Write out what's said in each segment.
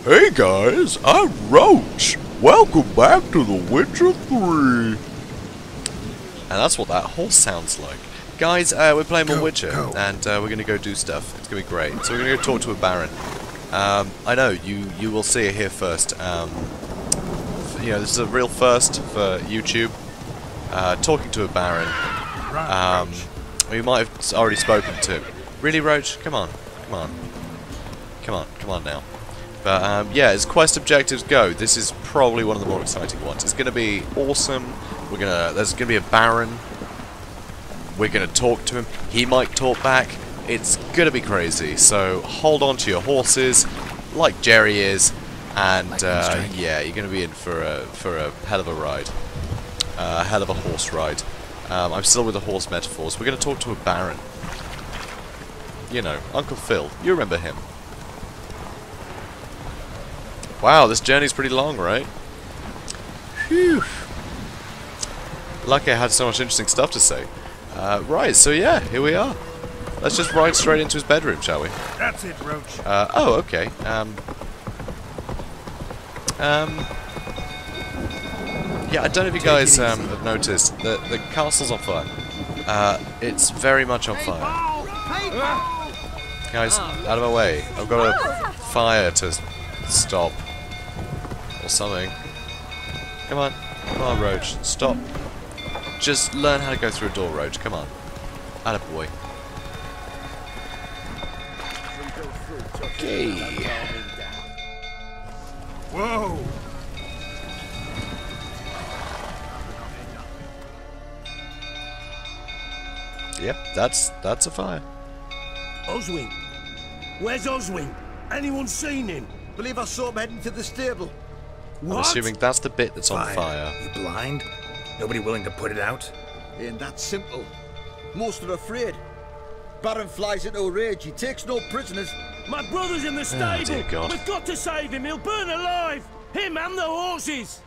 Hey guys, I'm Roach. Welcome back to The Witcher 3. And that's what that horse sounds like. Guys, we're playing more Witcher, and we're going to go do stuff. It's going to be great. So we're going to go talk to a Baron. I know, you will see it here first. You know, this is a real first for YouTube. Talking to a Baron. We might have already spoken to. Really, Roach? Come on. Come on. Come on. Come on now. But, yeah, as quest objectives go, this is probably one of the more exciting ones. It's going to be awesome. There's going to be a Baron. We're going to talk to him. He might talk back. It's going to be crazy. So hold on to your horses, like Jerry is, and yeah, you're going to be in for a hell of a ride, a hell of a horse ride. I'm still with the horse metaphors. We're going to talk to a Baron. You know, Uncle Phil. You remember him. Wow, this journey's pretty long, right? Phew. Lucky I had so much interesting stuff to say. Right, so yeah, here we are. Let's just ride straight into his bedroom, shall we? That's it, Roach. Oh, okay. Yeah, I don't know if you guys have noticed that the castle's on fire. It's very much on fire. Guys, out of my way. I've got a fire to stop. Or something. Come on. Come on, Roach. Stop. Just learn how to go through a door, Roach. Come on. Attaboy. Okay. Whoa! Yep, that's a fire. Oswin? Where's Oswin? Anyone seen him? Believe I saw him heading to the stable. What? I'm assuming that's the bit that's on fire. You blind? Nobody willing to put it out? Ain't that simple. Most are afraid. Baron flies into a rage. He takes no prisoners. My brother's in the stable. Dear God. We've got to save him. He'll burn alive. Him and the horses.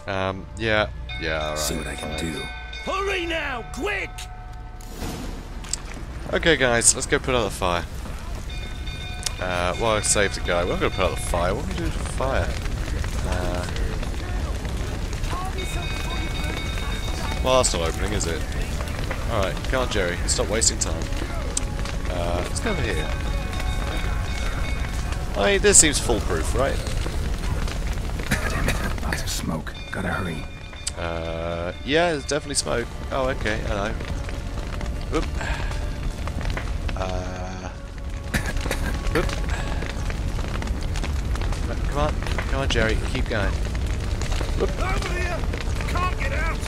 Yeah, alright. See what I can do. Hurry now, quick! Okay, guys, let's go put out the fire. Well, I saved the guy. We're not going to put out the fire. What are we doing for fire? Well, that's not opening, is it? Alright, come on, Jerry. Stop wasting time. Let's go over here. I mean, this seems foolproof, right? Damn it, lots of smoke. Gotta hurry. Yeah, there's definitely smoke. Oh, okay, hello. Oop. Oop. Come on, Jerry, keep going. Oop. Over here! Can't get out!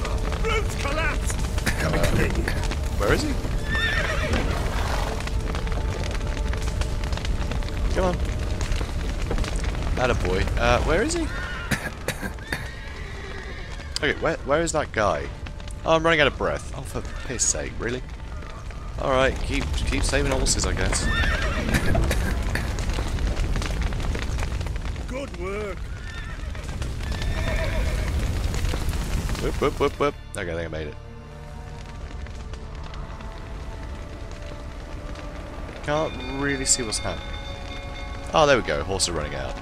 Roof's collapsed! Where is he? Come on. Attaboy. Where is he? Okay, where is that guy? Oh, I'm running out of breath. Oh, for piss sake, really? Alright, keep saving horses, I guess. Good work. Whoop. Okay, I think I made it. Can't really see what's happening. Oh, there we go. Horse are running out.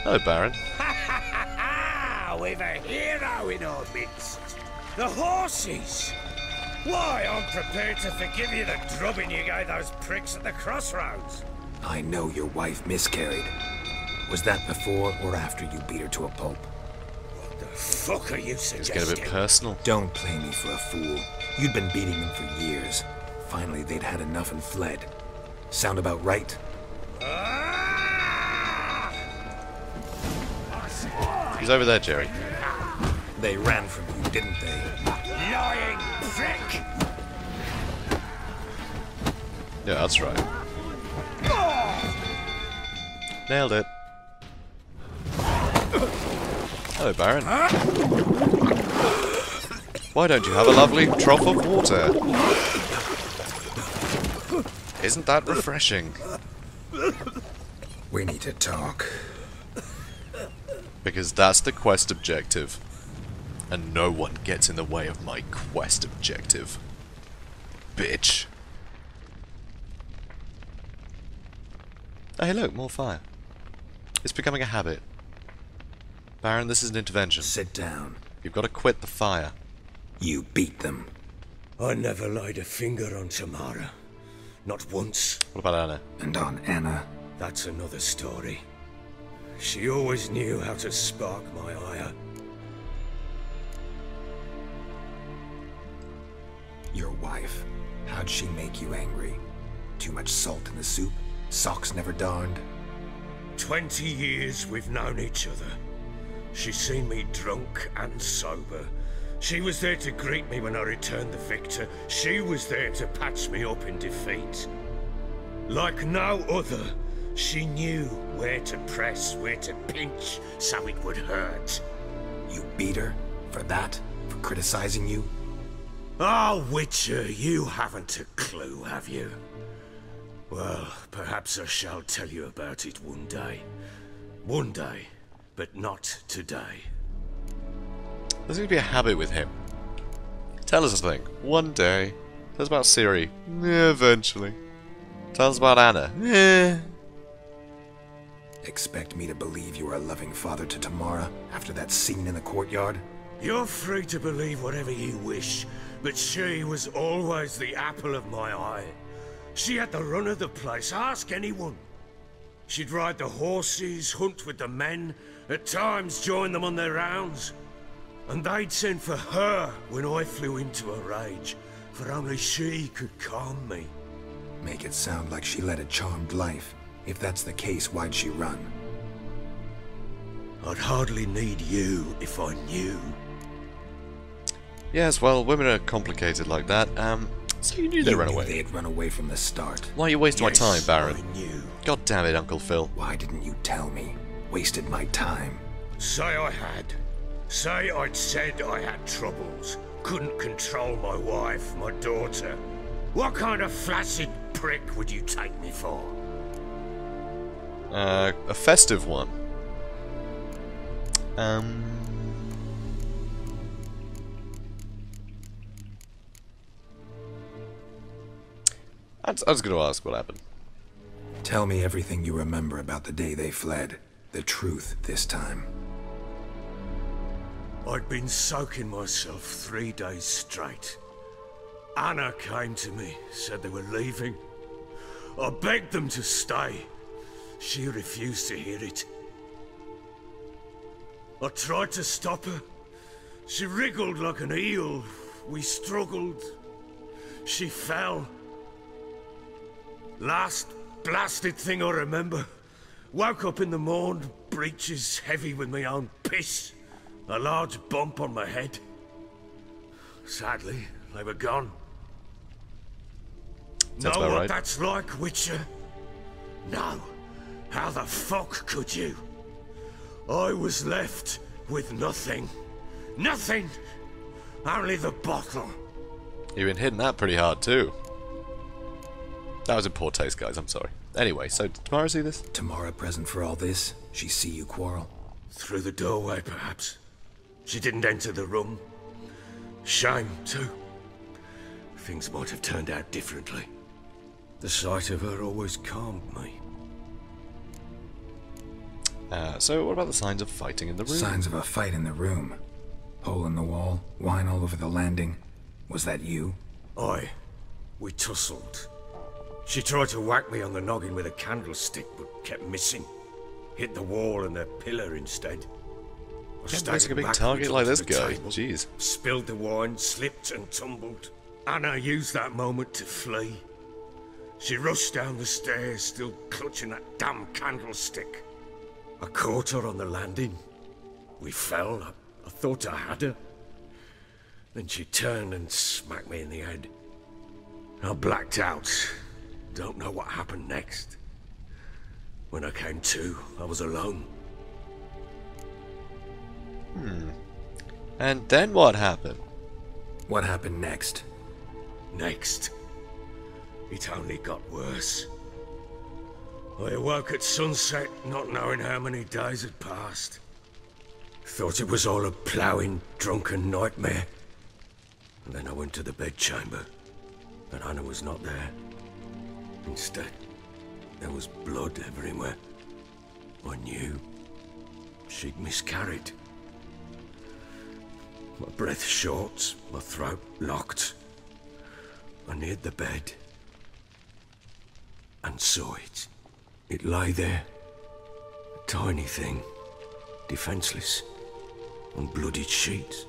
Hello, Baron. We've a hero in our midst. The horses. Why, I'm prepared to forgive you the drubbing you gave those pricks at the crossroads. I know your wife miscarried. Was that before or after you beat her to a pulp? What the fuck are you It's suggesting? getting a bit personal. Don't play me for a fool. You'd been beating them for years. Finally, they'd had enough and fled. Sound about right? He's over there, Jerry. They ran from you, didn't they? Lying prick! Yeah, that's right. Nailed it. Hello, Baron. Why don't you have a lovely trough of water? Isn't that refreshing? We need to talk. Because that's the quest objective. And no one gets in the way of my quest objective. Bitch. Oh, hey look, more fire. It's becoming a habit. Baron, this is an intervention. Sit down. You've got to quit the fire. You beat them. I never laid a finger on Tamara. Not once. What about Anna? And on Anna. That's another story. She always knew how to spark my ire. Your wife. How'd she make you angry? Too much salt in the soup? Socks never darned? 20 years we've known each other. She's seen me drunk and sober. She was there to greet me when I returned the victor. She was there to patch me up in defeat. Like no other, she knew where to press, where to pinch, so it would hurt. You beat her? For that? For criticizing you? Oh, Witcher, you haven't a clue, have you? Well, perhaps I shall tell you about it one day. One day, but not today. There's going to be a habit with him. Tell us something. One day. Tell us about Ciri. Yeah, eventually. Tell us about Anna. Yeah. Expect me to believe you are a loving father to Tamara after that scene in the courtyard? You're free to believe whatever you wish, but she was always the apple of my eye. She had the run of the place, ask anyone. She'd ride the horses, hunt with the men, at times join them on their rounds. And they'd send for her when I flew into a rage, for only she could calm me. Make it sound like she led a charmed life. If that's the case, why'd she run? I'd hardly need you if I knew. Yes, well, women are complicated like that. So you knew they'd run away. They'd run away from the start. Why are you wasting my time, Baron? I knew. God damn it, Uncle Phil. Why didn't you tell me? Wasted my time. Say I had. Say I'd said I had troubles. Couldn't control my wife, my daughter. What kind of flaccid prick would you take me for? A festive one. I was going to ask what happened. Tell me everything you remember about the day they fled. The truth this time. I'd been soaking myself 3 days straight. Anna came to me, said they were leaving. I begged them to stay. She refused to hear it. I tried to stop her. She wriggled like an eel. We struggled. She fell. Last blasted thing I remember. Woke up in the morn, breeches heavy with my own piss. A large bump on my head. Sadly, they were gone. Sounds know about what right. that's like, Witcher? No. How the fuck could you? I was left with nothing. Nothing! Only the bottle. You've been hitting that pretty hard too. That was in poor taste, guys, I'm sorry. Anyway, so did Tamara see this? Tamara present for all this? She see you quarrel? Through the doorway, perhaps. She didn't enter the room. Shame, too. Things might have turned out differently. The sight of her always calmed me. So what about the signs of fighting in the room? Signs of a fight in the room. Hole in the wall, wine all over the landing. Was that you? Aye. We tussled. She tried to whack me on the noggin with a candlestick, but kept missing. Hit the wall and the pillar instead. I Can't staggered risk a big backwards target like onto this the guy. table, Jeez. spilled the wine, slipped and tumbled. Anna used that moment to flee. She rushed down the stairs, still clutching that damn candlestick. I caught her on the landing. We fell. I thought I had her. Then she turned and smacked me in the head. I blacked out. Don't know what happened next. When I came to, I was alone. And then what happened? What happened next? Next, it only got worse. I awoke at sunset, not knowing how many days had passed. Thought it was all a ploughing, drunken nightmare. And then I went to the bedchamber, and Anna was not there. Instead, There was blood everywhere. I knew she'd miscarried. My breath short, my throat locked. I neared the bed and saw it. It lay there, a tiny thing, defenseless, on bloodied sheets,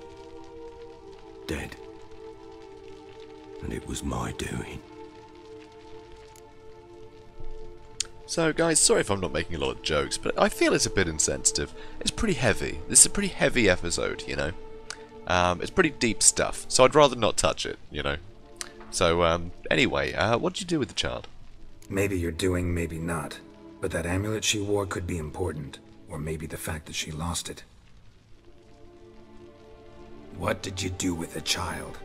dead. And it was my doing. So guys, sorry if I'm not making a lot of jokes, but I feel it's a bit insensitive. It's pretty heavy. This is a pretty heavy episode, you know. It's pretty deep stuff, so I'd rather not touch it, you know. So, anyway, what did you do with the child? Maybe you're doing, maybe not. But that amulet she wore could be important. Or maybe the fact that she lost it. What did you do with the child?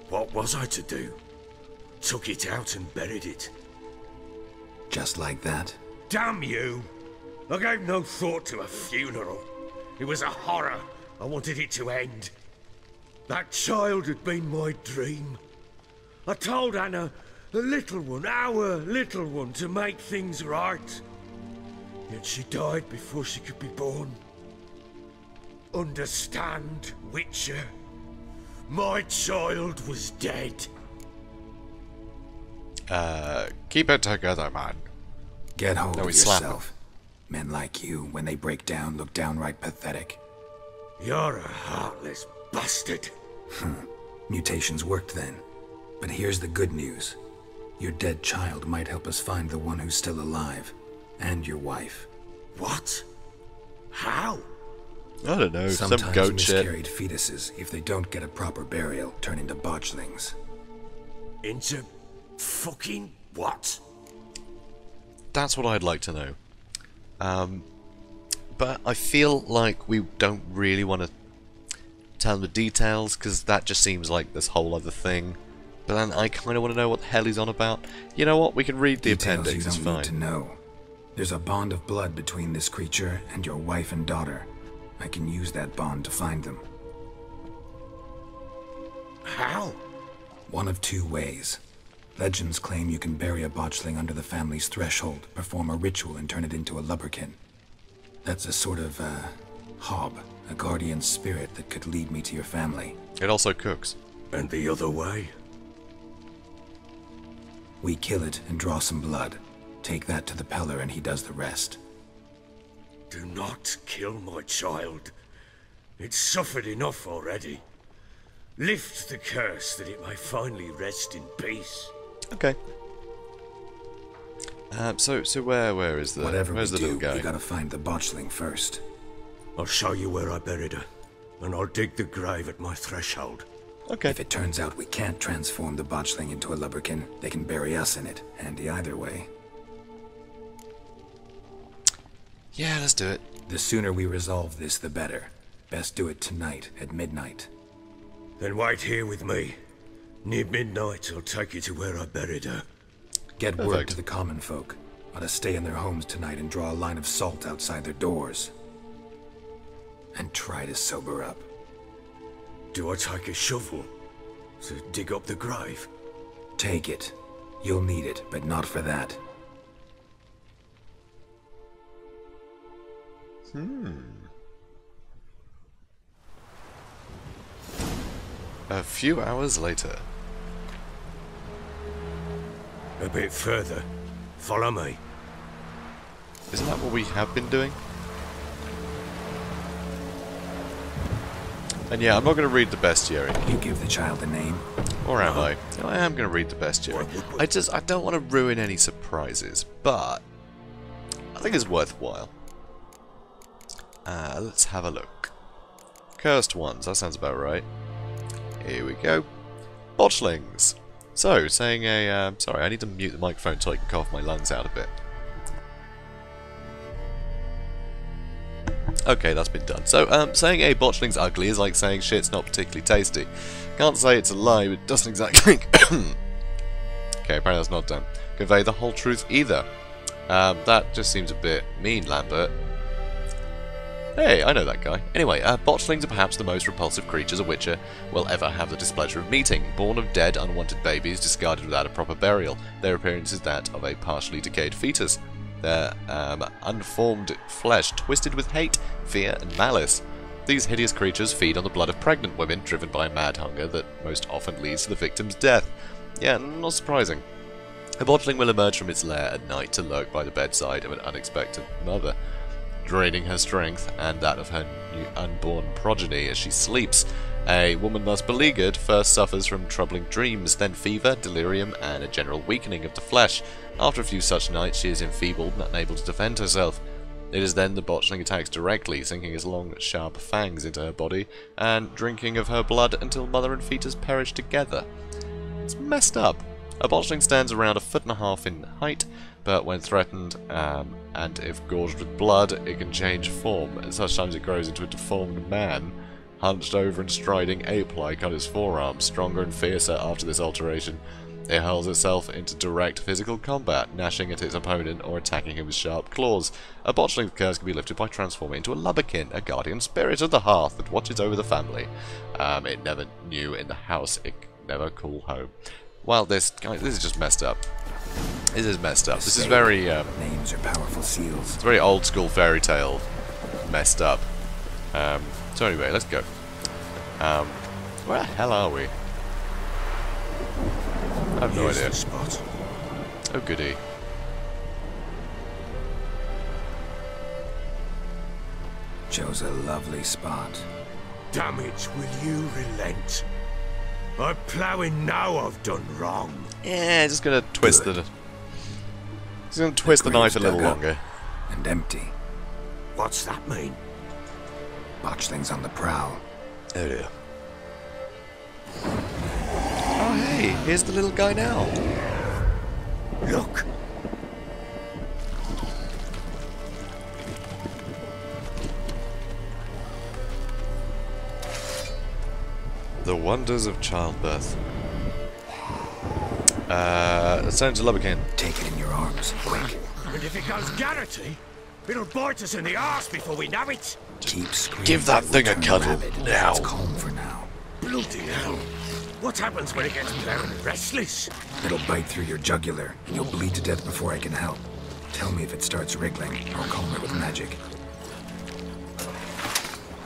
What was I to do? Took it out and buried it. Just like that? Damn you! I gave no thought to a funeral. It was a horror. I wanted it to end. That child had been my dream. I told Anna, the little one, our little one, to make things right. Yet she died before she could be born. Understand, Witcher? My child was dead. Keep it together, man. Get hold No, of we slap yourself. Men like you, when they break down, look downright pathetic. You're a heartless bastard. Mutations worked then. But here's the good news. Your dead child might help us find the one who's still alive. And your wife. What? How? I don't know, Sometimes some goat shit. miscarried fetuses, if they don't get a proper burial, turn into botchlings. Into fucking what? That's what I'd like to know. But I feel like we don't really want to tell the details, because that just seems like this whole other thing. But then I kind of want to know what the hell he's on about. You know what? We can read the Details appendix, you it's don't fine. need to know. There's a bond of blood between this creature and your wife and daughter. I can use that bond to find them. How? One of two ways. Legends claim you can bury a botchling under the family's threshold, perform a ritual, and turn it into a lubberkin. That's a sort of, hob, a guardian spirit that could lead me to your family. It also cooks. And the other way? We kill it and draw some blood. Take that to the Peller and he does the rest. Do not kill my child. It's suffered enough already. Lift the curse that it may finally rest in peace. Okay. So where is the Whatever where's we the do, little guy? you gotta find the botchling first. I'll show you where I buried her, and I'll dig the grave at my threshold. Okay. If it turns out we can't transform the botchling into a lubberkin, they can bury us in it. Handy either way. Yeah, let's do it. The sooner we resolve this, the better. Best do it tonight at midnight. Then wait here with me. Near midnight, I'll take you to where I buried her. Get word Perfect. to the common folk. Ought to stay in their homes tonight and draw a line of salt outside their doors. And try to sober up. Do I take a shovel to dig up the grave? Take it. You'll need it, but not for that. A few hours later. A bit further. Follow me. Isn't that what we have been doing? And yeah, I'm not going to read the bestiary. You give the child a name. Or am I? No, I am going to read the bestiary. I don't want to ruin any surprises, but I think it's worthwhile. Let's have a look. Cursed ones, that sounds about right. Here we go. Botchlings. So, saying a... sorry, I need to mute the microphone so I can cough my lungs out a bit. Okay, that's been done. So, saying a botchling's ugly is like saying shit's not particularly tasty. Can't say it's a lie, but it doesn't exactly... Okay, apparently that's not done. Convey the whole truth either. That just seems a bit mean, Lambert. Hey, I know that guy. Anyway, botchlings are perhaps the most repulsive creatures a Witcher will ever have the displeasure of meeting. Born of dead, unwanted babies, discarded without a proper burial, their appearance is that of a partially decayed fetus. Their unformed flesh twisted with hate, fear, and malice. These hideous creatures feed on the blood of pregnant women, driven by a mad hunger that most often leads to the victim's death. Yeah, not surprising. A botchling will emerge from its lair at night to lurk by the bedside of an unexpected mother, draining her strength and that of her new unborn progeny as she sleeps. A woman thus beleaguered first suffers from troubling dreams, then fever, delirium, and a general weakening of the flesh. After a few such nights, she is enfeebled and unable to defend herself. It is then the botchling attacks directly, sinking his long, sharp fangs into her body and drinking of her blood until mother and fetus perish together. It's messed up. A botchling stands around 1.5 feet in height, but when threatened, and if gorged with blood, it can change form. At such times it grows into a deformed man, hunched over and striding ape-like on its forearms. Stronger and fiercer after this alteration, it hurls itself into direct physical combat, gnashing at its opponent or attacking him with sharp claws. A botchling's curse can be lifted by transforming into a lubberkin, a guardian spirit of the hearth that watches over the family. It never knew in the house, it could never call home. Well, this is just messed up. This is messed up. This is very names are powerful seals. It's very old school fairy tale messed up. So anyway, let's go. Where the hell are we? I have no idea. The spot. Oh goody. Chose a lovely spot. Damage, will you relent? I'm ploughing now I've done wrong. Yeah, just gonna twist the. Just gonna twist the knife a little longer. And empty. What's that mean? Botchlings on the prowl. Oh dear. Oh hey, here's the little guy now. Look. The wonders of childbirth. Sounds a lubberkin. Take it in your arms, quick. And if it goes Garrity, it'll bite us in the arse before we know it. Keep screaming. Give that thing a cuddle now. It's calm for now. Bloody hell. What happens when it gets very restless? It'll bite through your jugular, and you'll bleed to death before I can help. Tell me if it starts wriggling. I'll calm it with magic.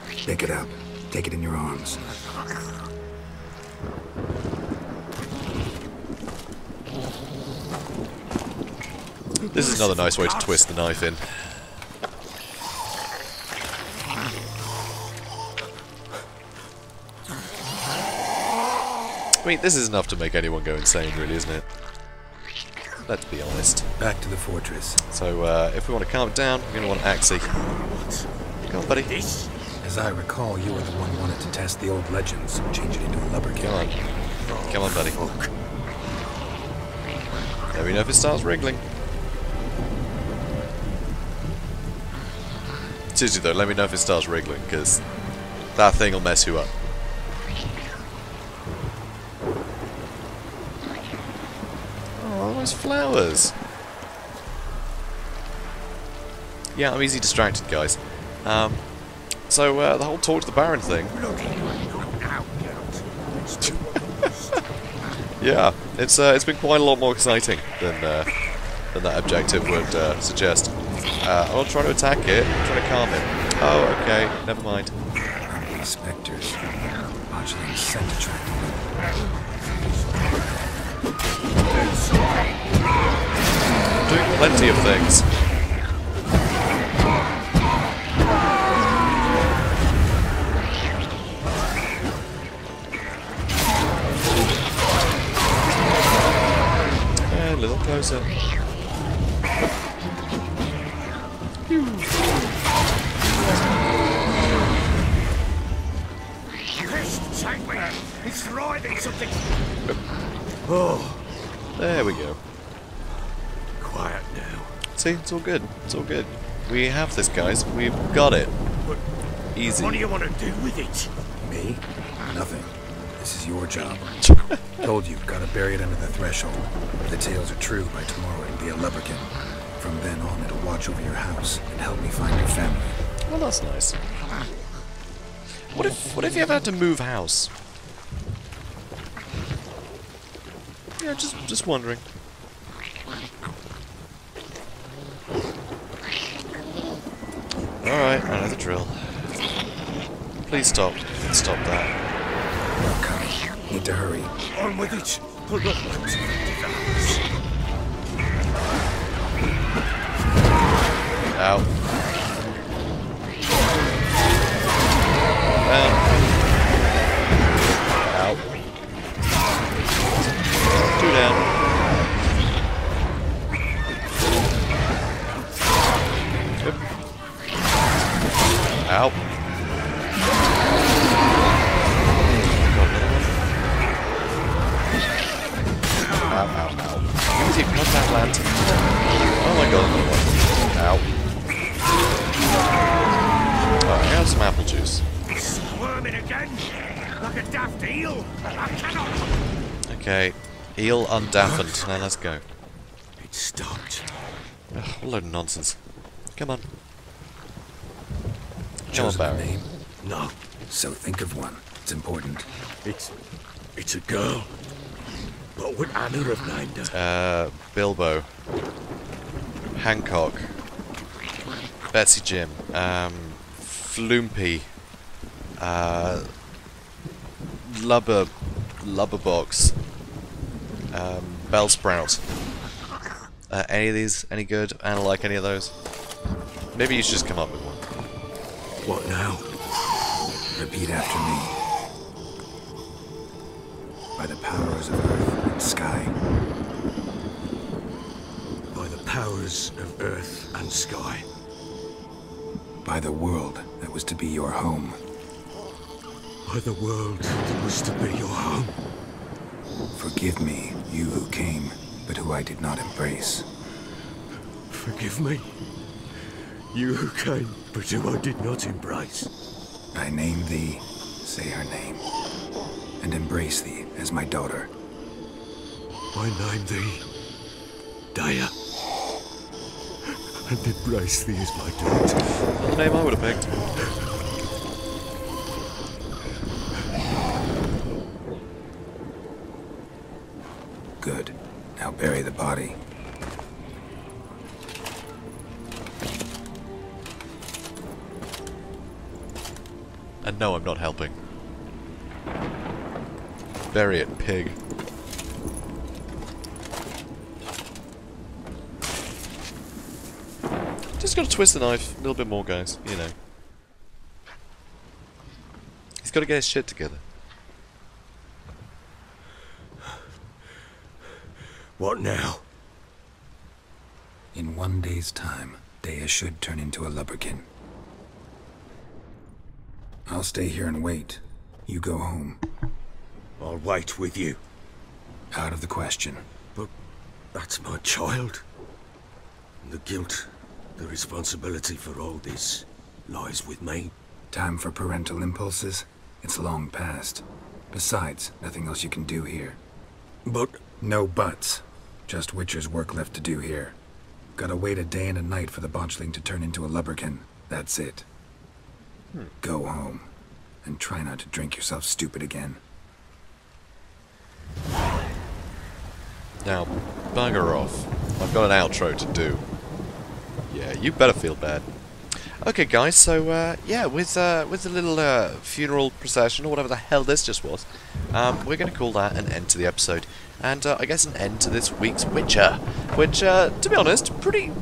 Pick it up. Take it in your arms. This is another nice way to twist the knife in. I mean, this is enough to make anyone go insane, really, isn't it? Let's be honest. Back to the fortress. So, if we want to calm it down, we're going to want Axie. Come on, buddy. As I recall, you were the one who wanted to test the old legends and change it into a lubberkin. Come on. Come on, buddy. Let me know if it starts wriggling. Seriously though, let me know if it starts wriggling, because that thing will mess you up. Oh, those flowers. Yeah, I'm easily distracted, guys. So, the whole talk to the Baron thing. Yeah, it's been quite a lot more exciting than that objective would suggest. I'll try to attack it, I'm trying to calm it. Oh, okay, never mind. These specters. Botchling's scent attracting Doing plenty of things. A little closer. It's thriving something. Oh, there we go. Quiet now. See, it's all good. It's all good. We have this, guys. We've got it. But Easy. what do you want to do with it? Me? Nothing. This is your job. Told you, gotta bury it under the threshold. If the tales are true, by tomorrow it'll be a lubberkin. From then on, it'll watch over your house and help me find your family. Well, that's nice. What if you ever had to move house? Yeah, just wondering. Alright, I know the drill. Please stop. Stop that. Come. Need to hurry. On with it. Pull up. Ow. Ow. Two down. Yep. Ow. Ow, ow, ow. Use your contact lantern. Oh my god. Ow. Oh, I have some apple juice. Squirming again, like a daft eel. I cannot. Okay, eel undaffened. Now let's go. It stopped. Ugh, what a load of nonsense. Come on. Come on, Chosen a Barry. name? No, So think of one. It's important. it's a girl. What would Anna have named her? Bilbo. Hancock. Betsy Jim. Floompy. Lubberbox. Bellsprout. Any of these? Any good? Anna like any of those? Maybe you should just come up with one. What now? Repeat after me. By the powers of earth and sky. By the powers of earth and sky. By the world that was to be your home. By the world that was to be your home. Forgive me, you who came, but who I did not embrace. Forgive me. You who came, but who I did not embrace. I name thee, say her name, and embrace thee as my daughter. I name thee Daya, and embrace thee as my daughter. Not the name I would have picked. Good. Now bury the body. And no, I'm not helping. Bury it, pig. Just gotta twist the knife a little bit more, guys. You know. He's gotta get his shit together. What now? In 1 day's time, Daya should turn into a lubberkin. I'll stay here and wait. You go home. I'll wait with you. Out of the question. But that's my child. And the guilt, the responsibility for all this lies with me. Time for parental impulses? It's long past. Besides, nothing else you can do here. But No buts. Just Witcher's work left to do here. Gotta wait a day and a night for the botchling to turn into a lubberkin. That's it. Go home. And try not to drink yourself stupid again. Now, bugger off. I've got an outro to do. Yeah, you better feel bad. Okay, guys, so, yeah, with the little funeral procession, or whatever the hell this just was, we're going to call that an end to the episode. And I guess an end to this week's Witcher. Which, to be honest, pretty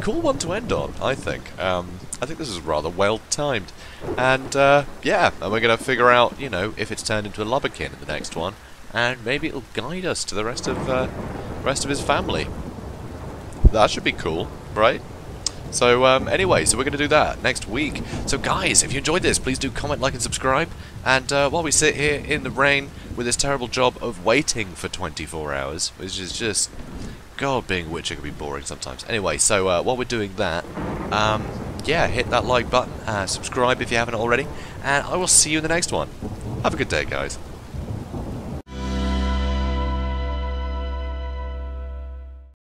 cool one to end on, I think. I think this is rather well-timed. And, yeah, and we're going to figure out, you know, if it's turned into a lubberkin in the next one. And maybe it'll guide us to the rest of his family. That should be cool, right? So, anyway, so we're going to do that next week. So, guys, if you enjoyed this, please do comment, like, and subscribe. And while we sit here in the rain with this terrible job of waiting for 24 hours, which is just... God, being a Witcher can be boring sometimes. Anyway, so while we're doing that, yeah, hit that like button, subscribe if you haven't already, and I will see you in the next one. Have a good day, guys.